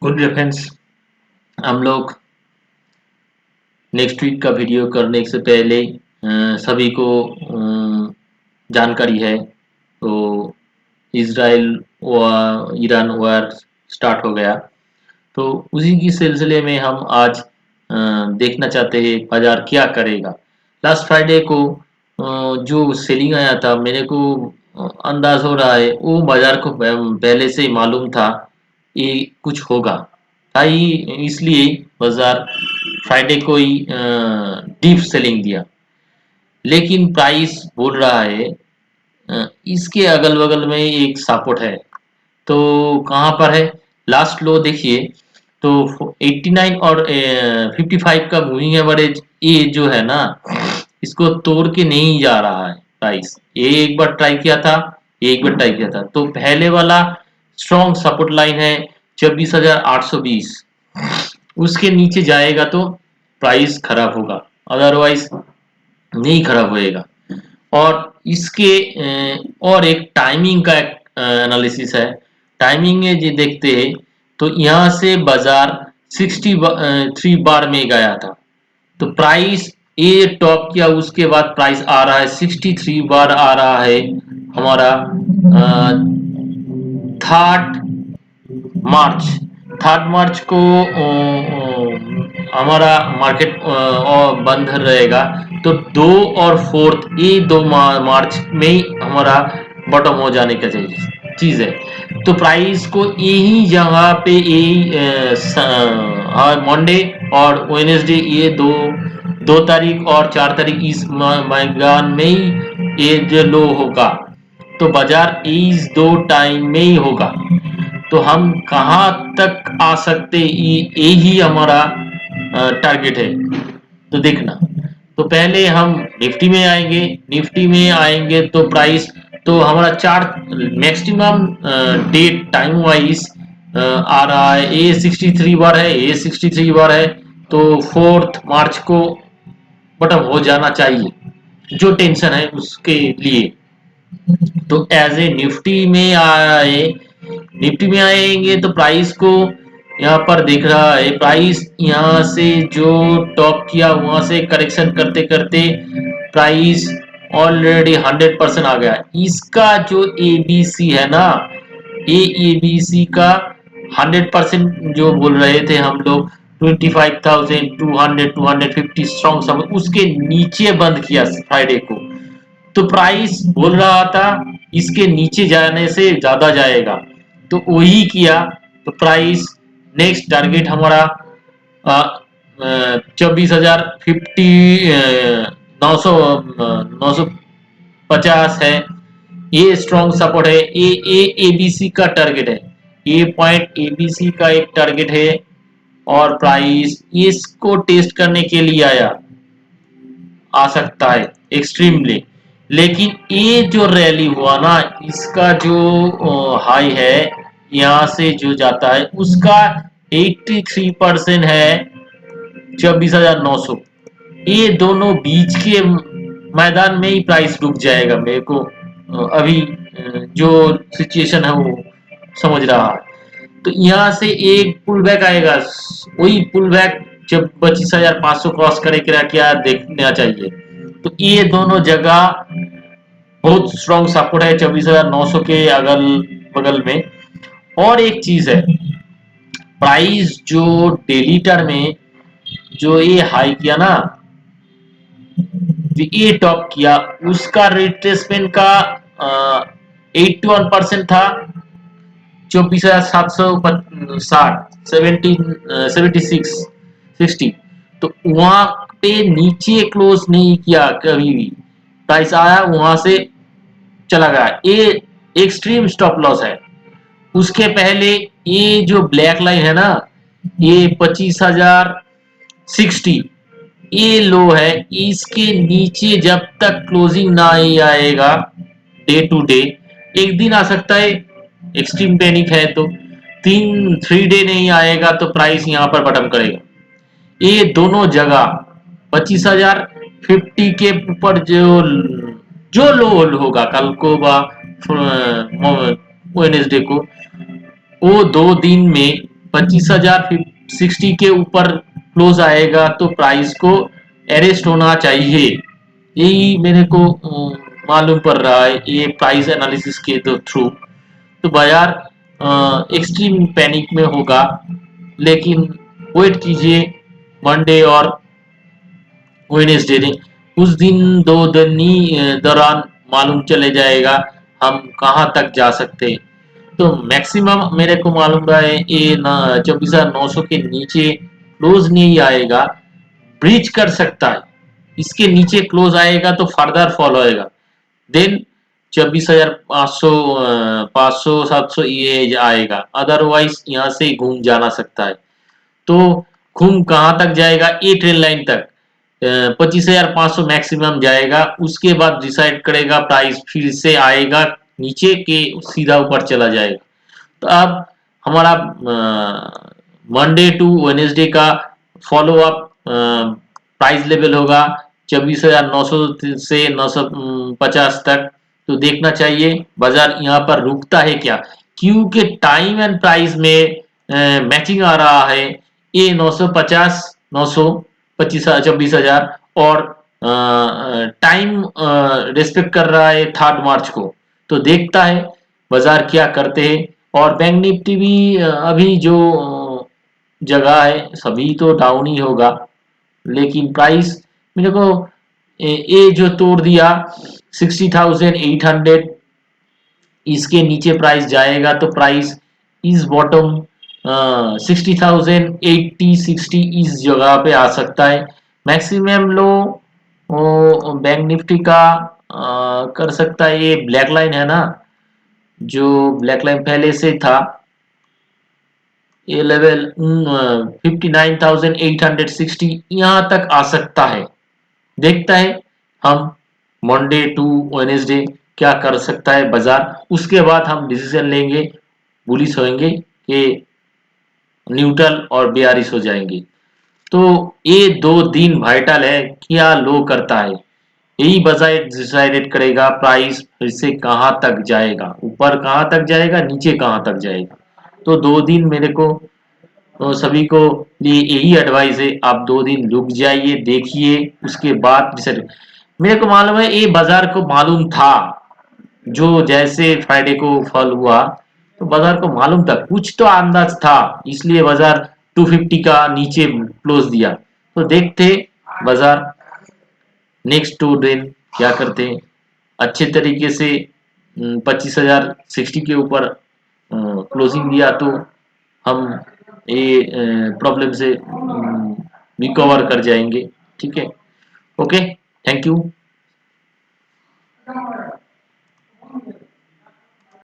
Good reference. हम लोग next week का वीडियो करने से पहले सभी को जानकारी है। तो इज़राइल व ईरान वार स्टार्ट हो गया। तो उसी की सिलसिले में हम आज देखना चाहते हैं बाजार क्या करेगा। लास्ट फ्राइडे को जो सेलिंग आया था मेरे को अंदाज हो रहा है वो बाजार को पहले से ही मालूम था ये कुछ होगा। ताई इसलिए बाजार फ्राइडे को ही डीप सेलिंग दिया। लेकिन प्राइस बोल रहा है इसके अगल बगल में एक सपोर्ट है। तो कहाँ पर है? लास्ट लो देखिए तो 89 और 55 का मूविंग एवरेज ये जो है ना इसको तोड़ के नहीं जा रहा है प्राइस। ये एक बार ट्राई किया था, ये एक बार ट्राई किया था। तो पहले वाला स्ट्रॉन्ग सपोर्ट लाइन है 24,820। उसके नीचे जाएगा तो प्राइस खराब होगा, अदरवाइज नहीं खराब होएगा। और इसके और एक टाइमिंग का एनालिसिस है। टाइमिंग में जो देखते हैं तो यहाँ से बाजार 63 बार में गया था। तो प्राइस ये टॉप किया, उसके बाद प्राइस आ रहा है 63 बार आ रहा है हमारा थर्ड मार्च। थर्ड मार्च को हमारा मार्केट बंद रहेगा। तो 2 और 4 ये 2 मार्च में ही हमारा बॉटम हो जाने का चीज है। तो प्राइस को यही जगह पे यही मंडे और वेडनेसडे ये दो तारीख और 4 तारीख इस मैदान में ही ये जो लो होगा। तो बाजार इस 2 टाइम में ही होगा। तो हम कहाँ तक आ सकते यही हमारा टारगेट है। तो देखना। तो पहले हम निफ्टी में आएंगे। निफ्टी में आएंगे तो प्राइस तो हमारा chart maximum date time wise आ रहा है। ए 63 बार है, ए 63 बार है। तो 4 मार्च को बटन हो जाना चाहिए, जो टेंशन है उसके लिए। तो एज ए निफ्टी में आए, निफ्टी में आएंगे तो प्राइस को यहाँ पर दिख रहा है। प्राइस यहाँ से जो टॉप किया वहां से करेक्शन करते करते प्राइस ऑलरेडी 100% आ गया। इसका जो एबीसी है ना, ये एबीसी का 100% जो बोल रहे थे हम लोग 25,200 250 स्ट्रॉन्ग सब उसके नीचे बंद किया फ्राइडे को। तो प्राइस बोल रहा था इसके नीचे जाने से ज्यादा जाएगा, तो वही किया। तो प्राइस नेक्स्ट टारगेट हमारा 24,050 950 है। ये स्ट्रॉन्ग सपोर्ट है। ए एबीसी का टारगेट है, ये पॉइंट एबीसी का एक टारगेट है। और प्राइस इसको टेस्ट करने के लिए आ सकता है एक्सट्रीमली। लेकिन ये जो रैली हुआ ना इसका जो हाई है यहाँ से जो जाता है उसका 83% है 24,900। ये दोनों बीच के मैदान में ही प्राइस रुक जाएगा। मेरे को अभी जो सिचुएशन है वो समझ रहा है। तो यहाँ से एक पुल बैक आएगा, वही पुल बैक जब 25,500 क्रॉस करे क्या देखना चाहिए। तो ये दोनों जगह बहुत स्ट्रॉन्ग सपोर्ट है 24,900 के अगल बगल में। और एक चीज है, प्राइस जो डेली टर्म में जो ये हाई किया ना, जो ये टॉप किया उसका रिट्रेसमेंट का 81% था 24,760 76 60। तो वहां पे नीचे क्लोज नहीं किया कभी भी, प्राइस आया वहां से चला गया। ये एक्सट्रीम स्टॉप लॉस है। उसके पहले ये जो ब्लैक लाइन है ना, ये 25,060 ये लो है। इसके नीचे जब तक क्लोजिंग ना ही आएगा डे टू डे, एक दिन आ सकता है एक्सट्रीम पैनिक है तो 3 डे नहीं आएगा तो प्राइस यहाँ पर बटम करेगा। ये दोनों जगह 25,050 के ऊपर जो जो लो होगा कल को वेडनेसडे को, वो 2 दिन में 25,060 के ऊपर क्लोज आएगा तो प्राइस को अरेस्ट होना चाहिए। यही मेरे को मालूम पड़ रहा है ये प्राइस एनालिसिस के थ्रू। तो बाजार एक्सट्रीम पैनिक में होगा, लेकिन वेट कीजिए मंडे और वेडनेसडे ने उस दिन 2 दिन ही दौरान मालूम चले जाएगा हम कहाँ तक जा सकते हैं। तो मैक्सिमम मेरे को मालूम रहा है ये 24,900 के नीचे क्लोज नहीं आएगा, ब्रीच कर सकता है। इसके नीचे क्लोज आएगा तो फर्दर फॉलो आएगा, देन 24,500 500 700 ये आएगा, अदरवाइज यहाँ से घूम जाना सकता है। तो घूम कहाँ तक जाएगा, ए ट्रेन लाइन तक 25,500 मैक्सिमम जाएगा, उसके बाद डिसाइड करेगा प्राइस फिर से आएगा नीचे के सीधा ऊपर चला जाएगा। तो अब हमारा मंडे टू वेडनेसडे का फॉलो अप प्राइस लेवल होगा 24,900 से 950 तक। तो देखना चाहिए बाजार यहाँ पर रुकता है क्या, क्योंकि टाइम एंड प्राइस में मैचिंग आ रहा है। ये 950 925 24,000 और टाइम रेस्पेक्ट कर रहा है 3 मार्च को। तो देखता है बाजार क्या करते हैं। और बैंक निफ्टी भी अभी जो जगह है सभी तो डाउन ही होगा, लेकिन प्राइस मेरे को ये जो तोड़ दिया 60,800, इसके नीचे प्राइस जाएगा तो प्राइस इस बॉटम 60,080 60 इस जगह पे आ सकता है। मैक्सिमम लो बैंक निफ्टी का कर सकता है, ये ब्लैक लाइन है ना, जो ब्लैक लाइन पहले से था, ये लेवल 59,860 यहाँ तक आ सकता है। देखता है हम मंडे टू वेडनेसडे क्या कर सकता है बाजार, उसके बाद हम डिसीजन लेंगे, बुलिश होंगे कि न्यूट्रल और बेयरिश हो जाएंगे। तो ये 2 दिन वाइटल है, क्या लो करता है यही बाजार डिसाइडेड करेगा प्राइस फिर से कहाँ तक जाएगा, ऊपर कहाँ तक जाएगा, नीचे कहाँ तक जाएगा। तो 2 दिन मेरे को तो सभी को लिए यही एडवाइस है, आप 2 दिन रुक जाइए, देखिए, उसके बाद डिसाइड। मेरे को मालूम है ये बाजार को मालूम था, जो जैसे फ्राइडे को फॉल हुआ तो बाजार को मालूम था, कुछ तो अंदाज था, इसलिए बाजार 250 का नीचे क्लोज दिया। तो देखते बाजार नेक्स्ट 2 दिन क्या करते हैं। अच्छे तरीके से 25,060 के ऊपर क्लोजिंग दिया तो हम ये प्रॉब्लम से रिकवर कर जाएंगे। ठीक है, ओके, थैंक यू।